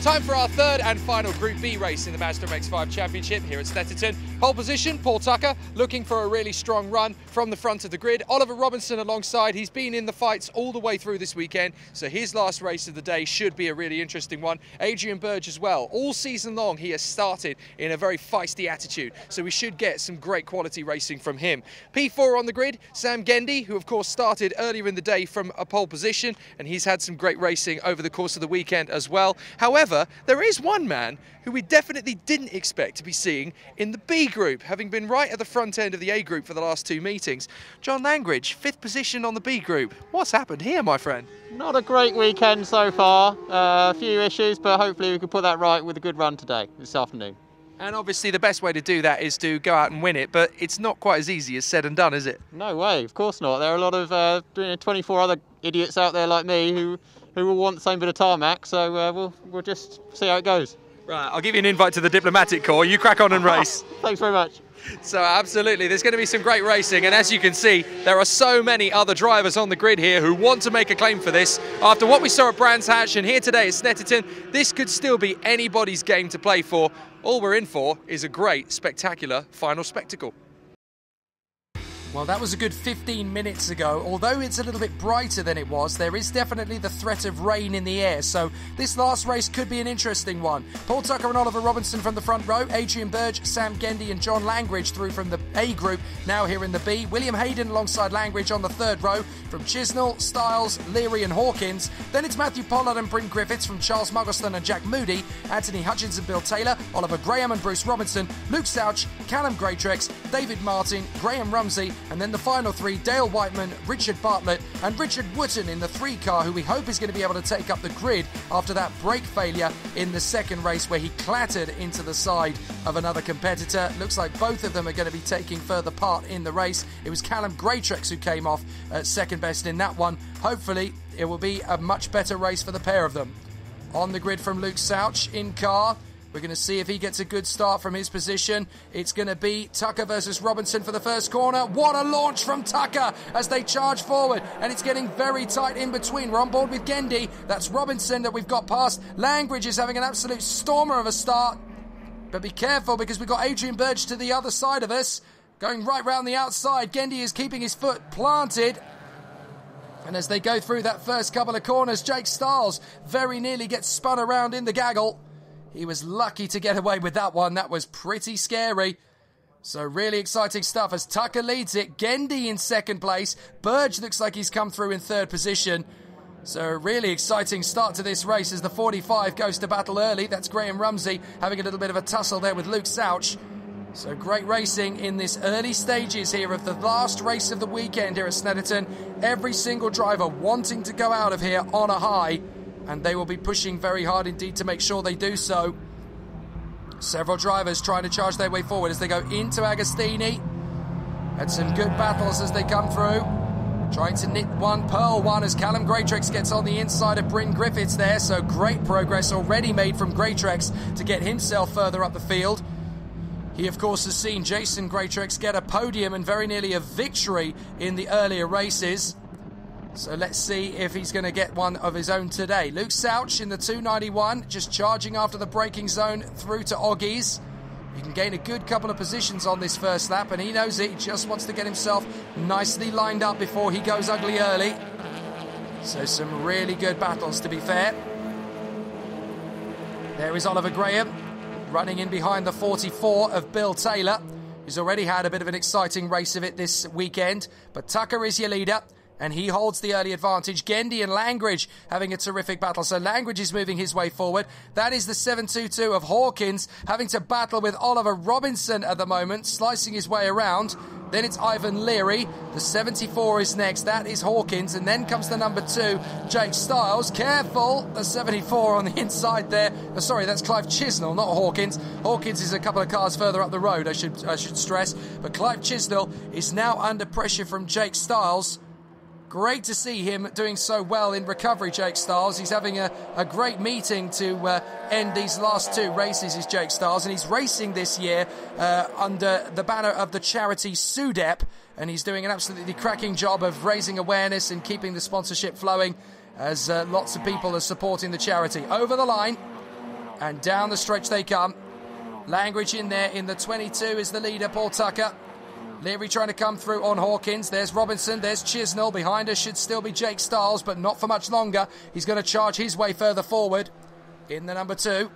Time for our third and final Group B race in the Mazda MX-5 Championship here at Snetterton. Pole position, Paul Tucker, looking for a really strong run from the front of the grid. Oliver Robinson alongside. He's been in the fights all the way through this weekend, so his last race of the day should be a really interesting one. Adrian Burge as well. All season long, he has started in a very feisty attitude, so we should get some great quality racing from him. P4 on the grid, Sam Gendy, who of course started earlier in the day from a pole position, and he's had some great racing over the course of the weekend as well. However, there is one man who we definitely didn't expect to be seeing in the B group, having been right at the front end of the A group for the last two meetings. John Langridge, 5th position on the B group. What's happened here, my friend? Not a great weekend so far. A few issues, but hopefully we can put that right with a good run today, this afternoon. And obviously the best way to do that is to go out and win it, but it's not quite as easy as said and done, is it? No way, of course not. There are a lot of 24 other idiots out there like me who will want the same bit of tarmac, so we'll just see how it goes. Right, I'll give you an invite to the diplomatic corps. You crack on and race. Thanks very much. So absolutely, there's going to be some great racing, and as you can see, there are so many other drivers on the grid here who want to make a claim for this. After what we saw at Brands Hatch and here today at Snetterton, this could still be anybody's game to play for. All we're in for is a great, spectacular final spectacle. Well, that was a good 15 minutes ago. Although it's a little bit brighter than it was, there is definitely the threat of rain in the air. So this last race could be an interesting one. Paul Tucker and Oliver Robinson from the front row. Adrian Burge, Sam Gendy and John Langridge through from the A group, now here in the B. William Hayden alongside Langridge on the third row. From Chisnell, Stiles, Leary and Hawkins. Then it's Matthew Pollard and Bryn Griffiths from Charles Muggleston and Jack Moody. Anthony Hutchins and Bill Taylor. Oliver Graham and Bruce Robinson. Luke Stouch, Callum Greatrex, David Martin, Graham Rumsey, and then the final three, Dale Whiteman, Richard Bartlett and Richard Wooten in the 3 car, who we hope is going to be able to take up the grid after that brake failure in the second race where he clattered into the side of another competitor. Looks like both of them are going to be taking further part in the race. It was Callum Greatrex who came off at second best in that one. Hopefully it will be a much better race for the pair of them. On the grid from Luke Stouch in car. We're going to see if he gets a good start from his position. It's going to be Tucker versus Robinson for the first corner. What a launch from Tucker as they charge forward. And it's getting very tight in between. We're on board with Gendy. That's Robinson that we've got past. Langridge is having an absolute stormer of a start. But be careful because we've got Adrian Burge to the other side of us. Going right round the outside. Gendy is keeping his foot planted. And as they go through that first couple of corners, Jake Stiles very nearly gets spun around in the gaggle. He was lucky to get away with that one. That was pretty scary. So really exciting stuff as Tucker leads it. Gendy in second place. Burge looks like he's come through in third position. So a really exciting start to this race as the 45 goes to battle early. That's Graham Rumsey having a little bit of a tussle there with Luke Stouch. So great racing in this early stages here of the last race of the weekend here at Snetterton. Every single driver wanting to go out of here on a high. And they will be pushing very hard indeed to make sure they do so. Several drivers trying to charge their way forward as they go into Agostini. Had some good battles as they come through. Trying to knit one, pearl one as Callum Greatrex gets on the inside of Bryn Griffiths there. So great progress already made from Greatrex to get himself further up the field. He, of course, has seen Jason Greatrex get a podium and very nearly a victory in the earlier races. So let's see if he's going to get one of his own today. Luke Stouch in the 291, just charging after the braking zone through to Oggies. He can gain a good couple of positions on this first lap, and he knows it. He just wants to get himself nicely lined up before he goes ugly early. So some really good battles, to be fair. There is Oliver Graham, running in behind the 44 of Bill Taylor, who's already had a bit of an exciting race of it this weekend. But Tucker is your leader. And he holds the early advantage. Gendy and Langridge having a terrific battle. So Langridge is moving his way forward. That is the 722 of Hawkins having to battle with Oliver Robinson at the moment, slicing his way around. Then it's Ivan Leary. The 74 is next. That is Hawkins. And then comes the number 2, Jake Stiles. Careful, the 74 on the inside there. Oh, sorry, that's Clive Chisnell, not Hawkins. Hawkins is a couple of cars further up the road, I should stress. But Clive Chisnell is now under pressure from Jake Stiles. Great to see him doing so well in recovery, Jake Stiles. He's having a great meeting to end these last 2 races, is Jake Stiles. And he's racing this year under the banner of the charity SUDEP. And he's doing an absolutely cracking job of raising awareness and keeping the sponsorship flowing as lots of people are supporting the charity. Over the line, And down the stretch they come. Langridge in there. In the 22 is the leader, Paul Tucker. Leary trying to come through on Hawkins. There's Robinson. There's Chisnell. Behind us should still be Jake Stiles, but not for much longer. He's going to charge his way further forward in the number 2.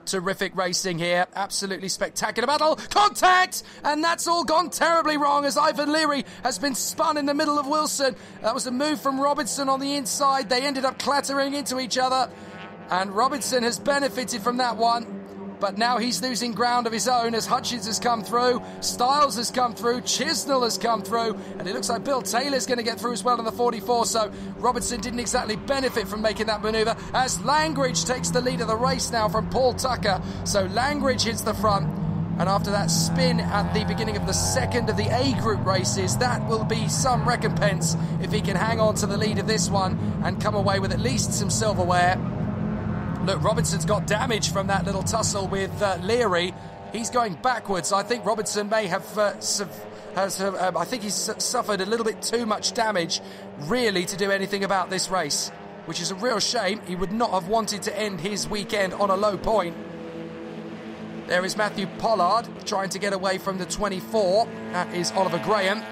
Terrific racing here. Absolutely spectacular battle. Contact! And that's all gone terribly wrong as Ivan Leary has been spun in the middle of Wilson. That was a move from Robinson on the inside. They ended up clattering into each other. And Robinson has benefited from that one. But now he's losing ground of his own as Hutchins has come through, Stiles has come through, Chisnell has come through, and it looks like Bill Taylor's going to get through as well in the 44, so Robertson didn't exactly benefit from making that manoeuvre as Langridge takes the lead of the race now from Paul Tucker. So Langridge hits the front, and after that spin at the beginning of the second of the A group races, that will be some recompense if he can hang on to the lead of this one and come away with at least some silverware. Look, Robinson's got damage from that little tussle with Leary. He's going backwards. I think Robinson may have I think he's suffered a little bit too much damage, really, to do anything about this race, which is a real shame. He would not have wanted to end his weekend on a low point. There is Matthew Pollard trying to get away from the 24. That is Oliver Graham.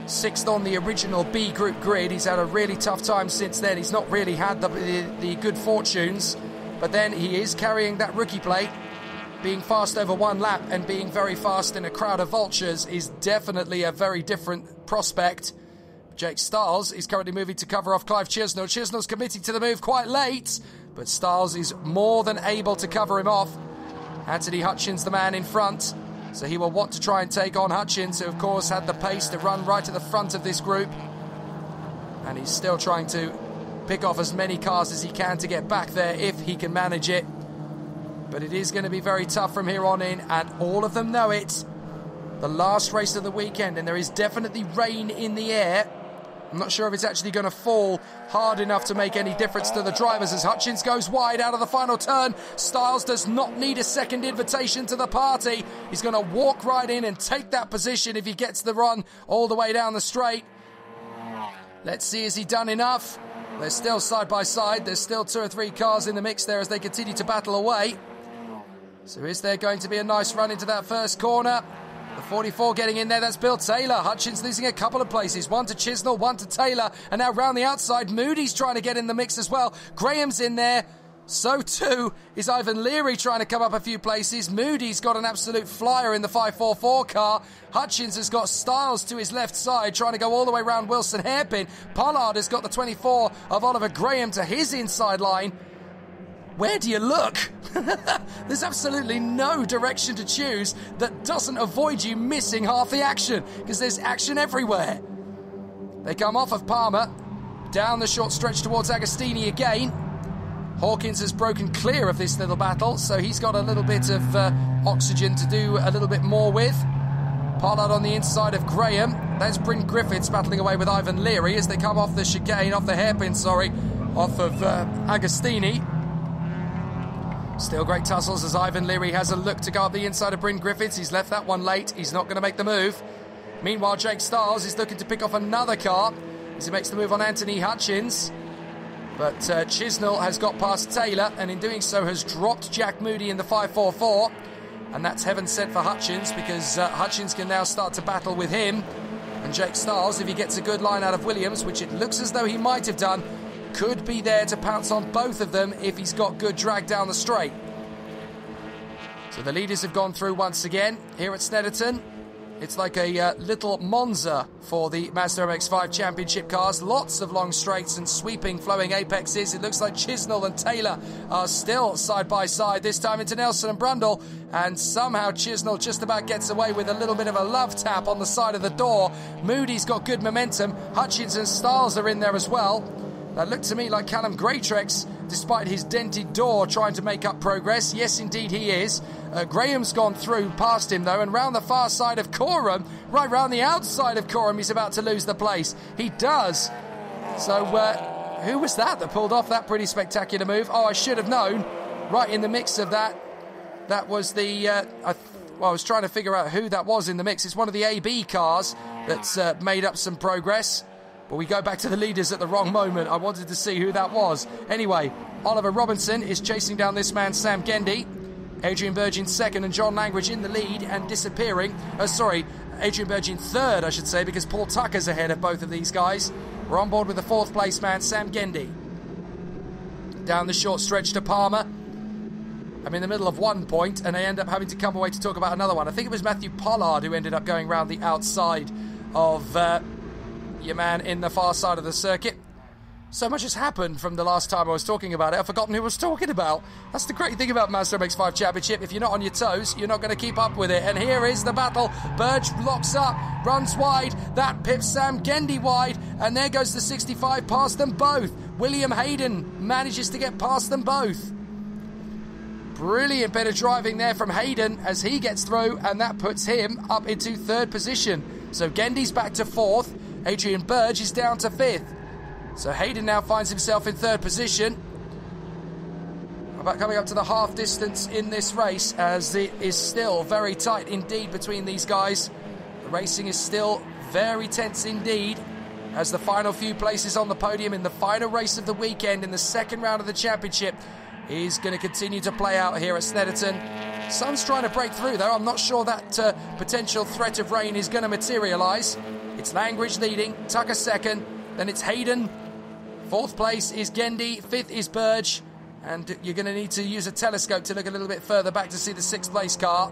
6th on the original B group grid. He's had a really tough time since then. He's not really had the good fortunes, but then he is carrying that rookie plate. Being fast over one lap and being very fast in a crowd of vultures is definitely a very different prospect. Jake Stiles is currently moving to cover off Clive Chisnell. Chisnell's committing to the move quite late, but Stiles is more than able to cover him off. Anthony Hutchins, the man in front. So he will want to try and take on Hutchins, who of course had the pace to run right to the front of this group. And he's still trying to pick off as many cars as he can to get back there if he can manage it. But it is going to be very tough from here on in, and all of them know it. The last race of the weekend, and there is definitely rain in the air. I'm not sure if it's actually going to fall hard enough to make any difference to the drivers as Hutchins goes wide out of the final turn. Stiles does not need a second invitation to the party. He's going to walk right in and take that position if he gets the run all the way down the straight. Let's see, has he done enough? They're still side by side. There's still 2 or 3 cars in the mix there as they continue to battle away. So is there going to be a nice run into that first corner? The 44 getting in there, that's Bill Taylor. Hutchins losing a couple of places. 1 to Chisnell, 1 to Taylor. And now round the outside, Moody's trying to get in the mix as well. Graham's in there. So too is Ivan Leary trying to come up a few places. Moody's got an absolute flyer in the 544 car. Hutchins has got Stiles to his left side, trying to go all the way around Wilson hairpin. Pollard has got the 24 of Oliver Graham to his inside line. Where do you look? There's absolutely no direction to choose that doesn't avoid you missing half the action, because there's action everywhere. They come off of Palmer, down the short stretch towards Agostini again. Hawkins has broken clear of this little battle, so he's got a little bit of oxygen to do a little bit more with. Pollard on the inside of Graham. There's Bryn Griffiths battling away with Ivan Leary as they come off the chicane, off the hairpin, off of Agostini. Still great tussles as Ivan Leary has a look to go up the inside of Bryn Griffiths. He's left that one late. He's not going to make the move. Meanwhile, Jake Stiles is looking to pick off another car as he makes the move on Anthony Hutchins. But Chisnell has got past Taylor, and in doing so has dropped Jack Moody in the 544. And that's heaven sent for Hutchins, because Hutchins can now start to battle with him. And Jake Stiles, if he gets a good line out of Williams, which it looks as though he might have done, could be there to pounce on both of them if he's got good drag down the straight. So the leaders have gone through once again here at Snetterton. It's like a little Monza for the Mazda MX-5 Championship cars. Lots of long straights and sweeping, flowing apexes. It looks like Chisnell and Taylor are still side by side, this time into Nelson and Brundle. And somehow Chisnell just about gets away with a little bit of a love tap on the side of the door. Moody's got good momentum. Hutchins and Stiles are in there as well. That looked to me like Callum Greatrex, despite his dented door, trying to make up progress. Yes, indeed he is. Graham's gone through past him, though, and round the far side of Coram, right round the outside of Coram, he's about to lose the place. He does. So, who was that pulled off that pretty spectacular move? Oh, I should have known. Right in the mix of that. That was the... I was trying to figure out who that was in the mix. It's one of the AB cars that's made up some progress. but we go back to the leaders at the wrong moment. I wanted to see who that was. Anyway, Oliver Robinson is chasing down this man, Sam Gendy. Adrian Burge in second and John Langridge in the lead and disappearing. Adrian Burge in third, I should say, because Paul Tucker's ahead of both of these guys. We're on board with the fourth place man, Sam Gendy. Down the short stretch to Palmer. I'm in the middle of 1 point, and I end up having to come away to talk about another one. I think it was Matthew Pollard who ended up going round the outside of your man in the far side of the circuit. So much has happened from the last time I was talking about it. I've forgotten who I was talking about. That's the great thing about Mazda MX-5 Championship. If you're not on your toes, you're not going to keep up with it. And here is the battle. Burge locks up, runs wide. That pips Sam Gendy wide. And there goes the 65 past them both. William Hayden manages to get past them both. Brilliant bit of driving there from Hayden as he gets through. And that puts him up into third position. So Gendy's back to fourth. Adrian Burge is down to fifth. So Hayden now finds himself in third position. About coming up to the half distance in this race, as it is still very tight indeed between these guys. The racing is still very tense indeed, as the final few places on the podium in the final race of the weekend in the second round of the championship is going to continue to play out here at Snetterton. Sun's trying to break through though. I'm not sure that potential threat of rain is going to materialise. It's Langridge leading, Tucker second, then it's Hayden. Fourth place is Gendy, fifth is Burge, and you're going to need to use a telescope to look a little bit further back to see the sixth place car.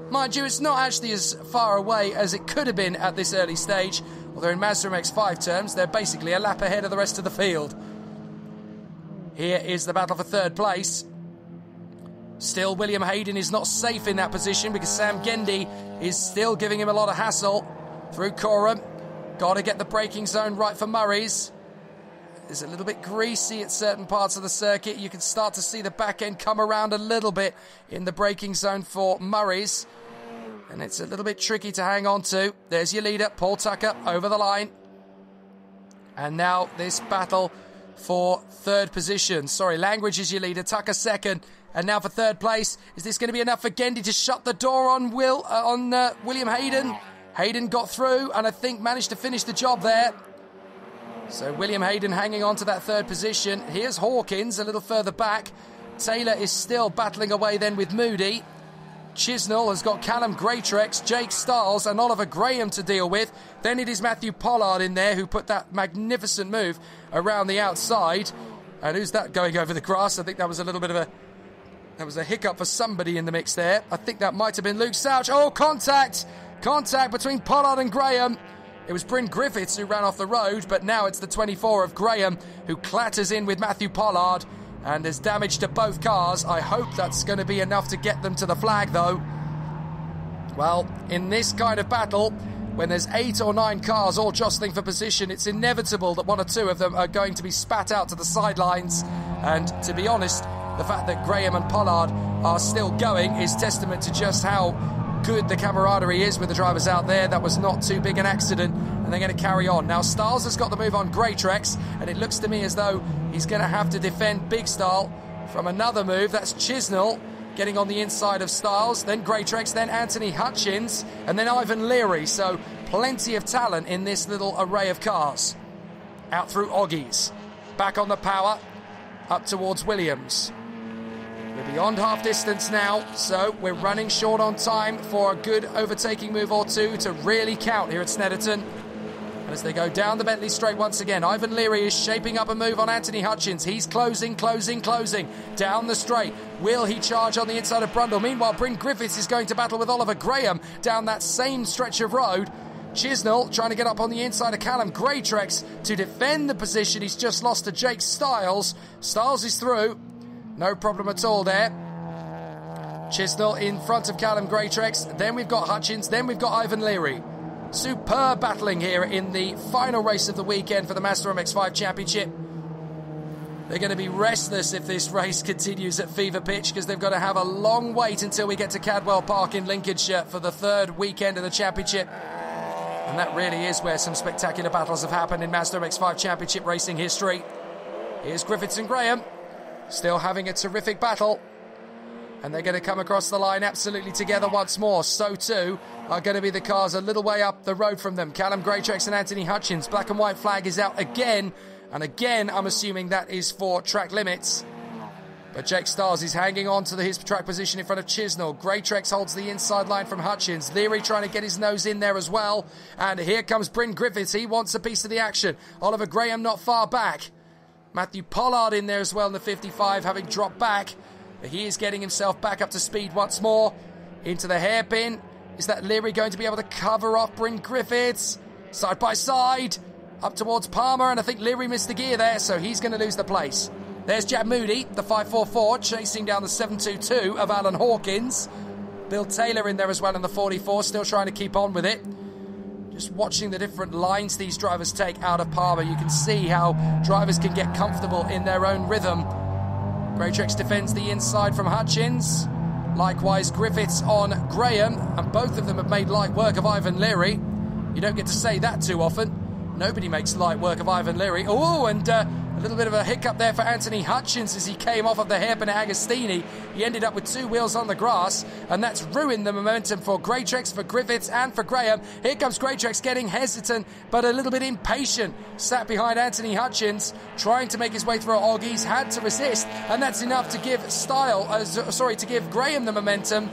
Mind you, it's not actually as far away as it could have been at this early stage, although in Mazda MX-5 terms, they're basically a lap ahead of the rest of the field. Here is the battle for third place. Still, William Hayden is not safe in that position because Sam Gendy is still giving him a lot of hassle through Coram. Got to get the braking zone right for Murray's. It's a little bit greasy at certain parts of the circuit. You can start to see the back end come around a little bit in the braking zone for Murray's. And it's a little bit tricky to hang on to. There's your leader, Paul Tucker, over the line. And now this battle for third position. Sorry, Langridge is your leader, Tucker second. And now for third place. Is this going to be enough for Gendy to shut the door on William Hayden? Hayden got through and I think managed to finish the job there. So William Hayden hanging on to that third position. Here's Hawkins a little further back. Taylor is still battling away then with Moody. Chisnell has got Callum Greatrex, Jake Stiles and Oliver Graham to deal with. Then it is Matthew Pollard in there who put that magnificent move around the outside. And who's that going over the grass? I think that was a little bit of a hiccup for somebody in the mix there. I think that might have been Luke Souch. Oh, contact! Contact between Pollard and Graham. It was Bryn Griffiths who ran off the road, but now it's the 24 of Graham who clatters in with Matthew Pollard and has damage to both cars. I hope that's going to be enough to get them to the flag, though. Well, in this kind of battle, when there's 8 or 9 cars all jostling for position, it's inevitable that 1 or 2 of them are going to be spat out to the sidelines. And to be honest, the fact that Graham and Pollard are still going is testament to just how good the camaraderie is with the drivers out there. That was not too big an accident, and they're going to carry on. Now Stiles has got the move on Greatrex, and it looks to me as though he's going to have to defend Big Style from another move. That's Chisnell getting on the inside of Stiles, then Greatrex, then Anthony Hutchins, and then Ivan Leary. So plenty of talent in this little array of cars. Out through Oggies, back on the power, up towards Williams. We're beyond half distance now, so we're running short on time for a good overtaking move or two to really count here at Snetterton. And as they go down the Bentley straight once again, Ivan Leary is shaping up a move on Anthony Hutchins. He's closing down the straight. Will he charge on the inside of Brundle? Meanwhile, Bryn Griffiths is going to battle with Oliver Graham down that same stretch of road. Chisnell trying to get up on the inside of Callum Greatrex to defend the position. He's just lost to Jake Stiles. Stiles is through. No problem at all there. Chisnell in front of Callum Greatrex. Then we've got Hutchins. Then we've got Ivan Leary. Superb battling here in the final race of the weekend for the Mazda MX-5 Championship. They're going to be restless if this race continues at fever pitch because they've got to have a long wait until we get to Cadwell Park in Lincolnshire for the third weekend of the championship. And that really is where some spectacular battles have happened in Mazda MX-5 Championship racing history. Here's Griffiths and Graham. Still having a terrific battle. And they're going to come across the line absolutely together once more. So too are going to be the cars a little way up the road from them. Callum Greatrex and Anthony Hutchins. Black and white flag is out again. And again, I'm assuming that is for track limits. But Jake Stiles is hanging on to his track position in front of Chisnell. Greatrex holds the inside line from Hutchins. Leary trying to get his nose in there as well. And here comes Bryn Griffiths. He wants a piece of the action. Oliver Graham not far back. Matthew Pollard in there as well in the 55, having dropped back. But he is getting himself back up to speed once more. Into the hairpin. Is that Leary going to be able to cover off Bryn Griffiths? Side by side. Up towards Palmer, and I think Leary missed the gear there, so he's going to lose the place. There's Jack Moody, the 544, chasing down the 722 of Alan Hawkins. Bill Taylor in there as well in the 44, still trying to keep on with it. Just watching the different lines these drivers take out of Palmer, you can see how drivers can get comfortable in their own rhythm. Greatrex defends the inside from Hutchins. Likewise, Griffiths on Graham, and both of them have made light work of Ivan Leary. You don't get to say that too often. Nobody makes light work of Ivan Leary. Oh, and a little bit of a hiccup there for Anthony Hutchins as he came off of the hairpin at Agostini. He ended up with two wheels on the grass, and that's ruined the momentum for Greatrex, for Griffiths, and for Graham. Here comes Greatrex getting hesitant, but a little bit impatient. Sat behind Anthony Hutchins, trying to make his way through Oggies, had to resist, and that's enough to give to give Graham the momentum.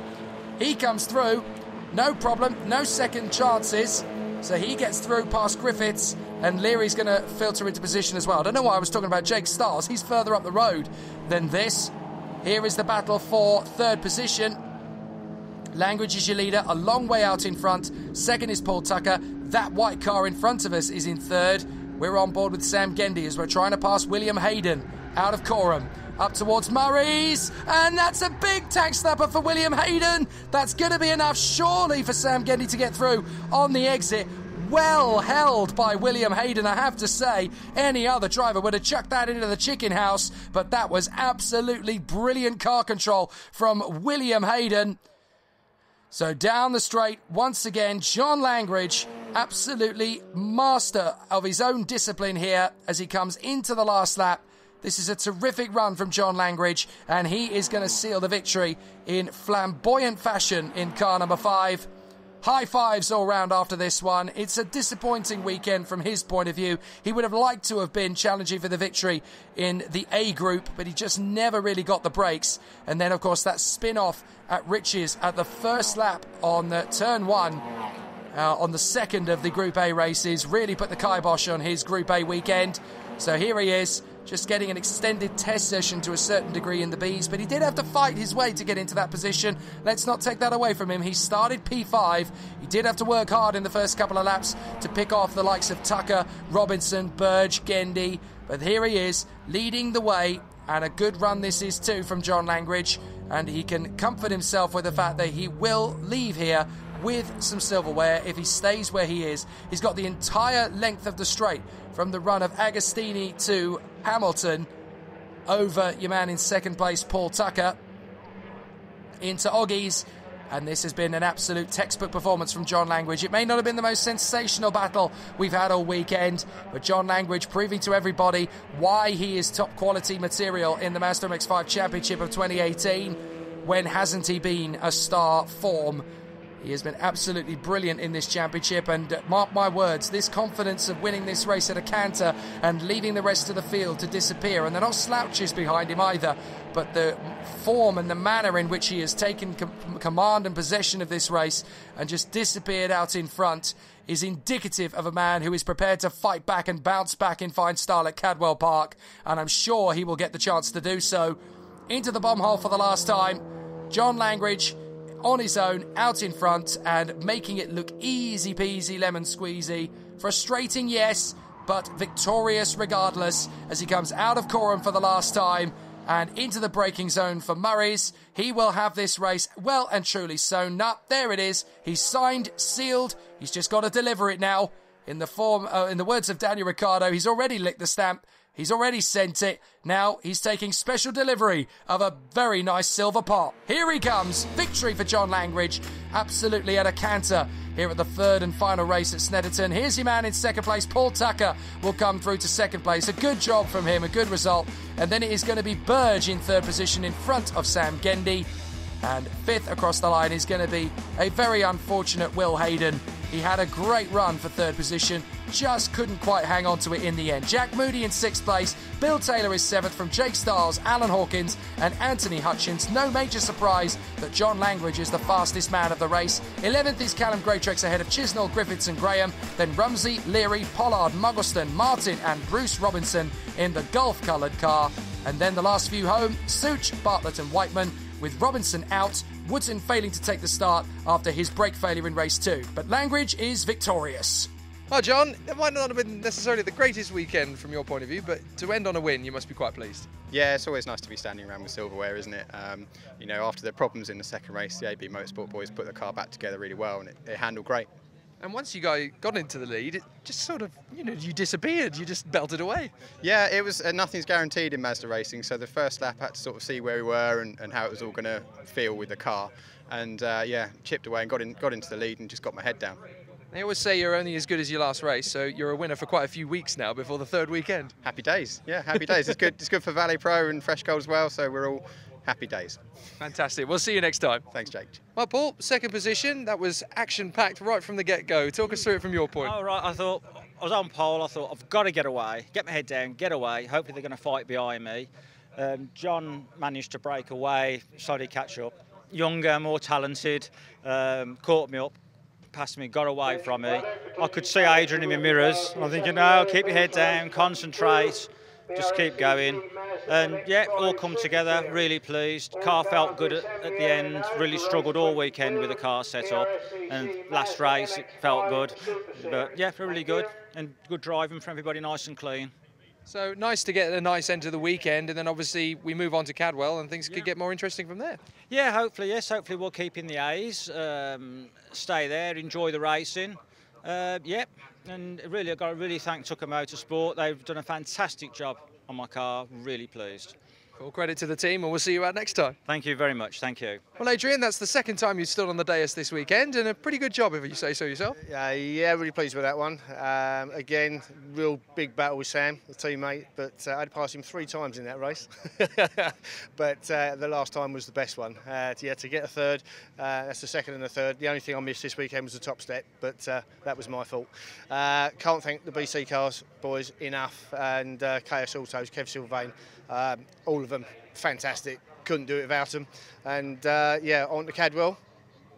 He comes through, no problem, no second chances. So he gets through past Griffiths, and Leary's going to filter into position as well. I don't know why I was talking about Jake Stiles. He's further up the road than this. Here is the battle for third position. Langridge is your leader, a long way out in front. Second is Paul Tucker. That white car in front of us is in third. We're on board with Sam Gendy as we're trying to pass William Hayden out of Coram. Up towards Murray's, and that's a big tank snapper for William Hayden. That's going to be enough, surely, for Sam Gendy to get through on the exit. Well held by William Hayden, I have to say. Any other driver would have chucked that into the chicken house, but that was absolutely brilliant car control from William Hayden. So down the straight, once again, John Langridge, absolutely master of his own discipline here as he comes into the last lap. This is a terrific run from John Langridge, and he is going to seal the victory in flamboyant fashion in car number 5. High fives all round after this one. It's a disappointing weekend from his point of view. He would have liked to have been challenging for the victory in the A group, but he just never really got the breaks. And then, of course, that spin-off at Riches at the first lap on turn 1 on the second of the Group A races really put the kibosh on his Group A weekend. So here he is, just getting an extended test session to a certain degree in the Bs, but he did have to fight his way to get into that position. Let's not take that away from him. He started P5. He did have to work hard in the first couple of laps to pick off the likes of Tucker, Robinson, Burge, Gendy, but here he is, leading the way, and a good run this is too from John Langridge, and he can comfort himself with the fact that he will leave here with some silverware if he stays where he is. He's got the entire length of the straight from the run of Agostini to Hamilton over your man in second place, Paul Tucker, into Oggies, and this has been an absolute textbook performance from John Langridge. It may not have been the most sensational battle we've had all weekend, but John Langridge proving to everybody why he is top quality material in the Mazda MX-5 Championship of 2018. When hasn't he been a star form? He has been absolutely brilliant in this championship, and mark my words, this confidence of winning this race at a canter and leaving the rest of the field to disappear, and they're not slouches behind him either, but the form and the manner in which he has taken command and possession of this race and just disappeared out in front is indicative of a man who is prepared to fight back and bounce back in fine style at Cadwell Park, and I'm sure he will get the chance to do so. Into the bomb hole for the last time, John Langridge on his own, out in front, and making it look easy peasy lemon squeezy. Frustrating, yes, but victorious regardless, as he comes out of Coram for the last time and into the braking zone for Murray's. He will have this race well and truly sewn up. There it is. He's signed, sealed. He's just got to deliver it now. In the words of Daniel Ricciardo, he's already licked the stamp. He's already sent it. Now he's taking special delivery of a very nice silver pot. Here he comes. Victory for John Langridge. Absolutely at a canter here at the third and final race at Snetterton. Here's your man in second place. Paul Tucker will come through to second place. A good job from him, a good result. And then it is going to be Burge in third position in front of Sam Gendy. And 5th across the line is going to be a very unfortunate Will Hayden. He had a great run for 3rd position, just couldn't quite hang on to it in the end. Jack Moody in 6th place, Bill Taylor is 7th from Jake Stiles, Alan Hawkins and Anthony Hutchins. No major surprise that John Langridge is the fastest man of the race. 11th is Callum Greatrex ahead of Chisnell, Griffiths and Graham. Then Rumsey, Leary, Pollard, Muggleston, Martin and Bruce Robinson in the Gulf-coloured car. And then the last few home, Such, Bartlett and Whiteman, with Robinson out, Woodson failing to take the start after his brake failure in race 2. But Langridge is victorious. Well, John, it might not have been necessarily the greatest weekend from your point of view, but to end on a win, you must be quite pleased. Yeah, it's always nice to be standing around with silverware, isn't it? You know, after the problems in the second race, the AB Motorsport boys put the car back together really well, and it handled great. And once you guys got into the lead, it just sort of, you disappeared. You just belted away. Yeah, it was nothing's guaranteed in Mazda racing, so the first lap had to sort of see where we were and how it was all going to feel with the car. And yeah, chipped away and got into the lead and just got my head down. They always say you're only as good as your last race, so you're a winner for quite a few weeks now before the 3rd weekend. Happy days, yeah, happy days. It's good. It's good for Valley Pro and Fresh Gold as well, so we're all happy days. Fantastic. We'll see you next time. Thanks, Jake. Well, Paul, 2nd position. That was action-packed right from the get-go. Talk us through it from your point. Oh, right. I was on pole. I thought, I've got to get away, get my head down, get away. Hopefully they're going to fight behind me. John managed to break away, started to catch up. Younger, more talented, caught me up, passed me, got away from me. I could see Adrian in my mirrors. I'm thinking, no, keep your head down, concentrate, just keep going. And yeah, all come together, really pleased. Car felt good at the end, really struggled all weekend with the car set up. And last race, it felt good. But yeah, really good. And good driving for everybody, nice and clean. So nice to get a nice end to the weekend, and then obviously we move on to Cadwell and things could get more interesting from there. Yeah, hopefully, yes. Hopefully we'll keep in the A's, stay there, enjoy the racing. Yep, and really, I've got to really thank Tucker Motorsport. They've done a fantastic job on my car, really pleased. Full credit to the team, and we'll see you out next time. Thank you very much, thank you. Well, Adrian, that's the 2nd time you've stood on the dais this weekend, and a pretty good job, if you say so yourself. Yeah, really pleased with that one. Again, real big battle with Sam, the teammate, but I had to pass him 3 times in that race. But the last time was the best one. To get a 3rd, that's the 2nd and the 3rd. The only thing I missed this weekend was the top step, but that was my fault. Can't thank the BC Cars boys enough, and KS Autos, Kev Sylvain, all of them fantastic. Couldn't do it without them. And yeah, on to Cadwell,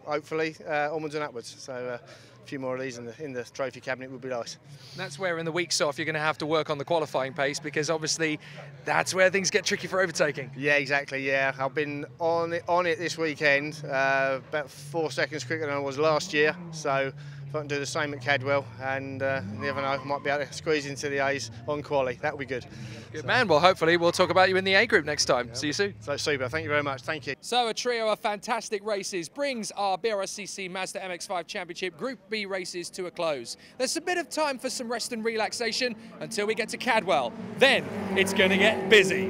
hopefully onwards and upwards. So a few more of these in the trophy cabinet would be nice. That's where in the weeks off you're going to have to work on the qualifying pace, because obviously that's where things get tricky for overtaking. Yeah, exactly. Yeah, I've been on it this weekend, about 4 seconds quicker than I was last year. So if I can do the same at Cadwell, and you never know, I might be able to squeeze into the A's on quali. That would be good. Good man. Well, hopefully we'll talk about you in the A group next time. See you soon. So super. Thank you very much. Thank you. So a trio of fantastic races brings our BRSCC Mazda MX-5 Championship Group B races to a close. There's a bit of time for some rest and relaxation until we get to Cadwell. Then it's going to get busy.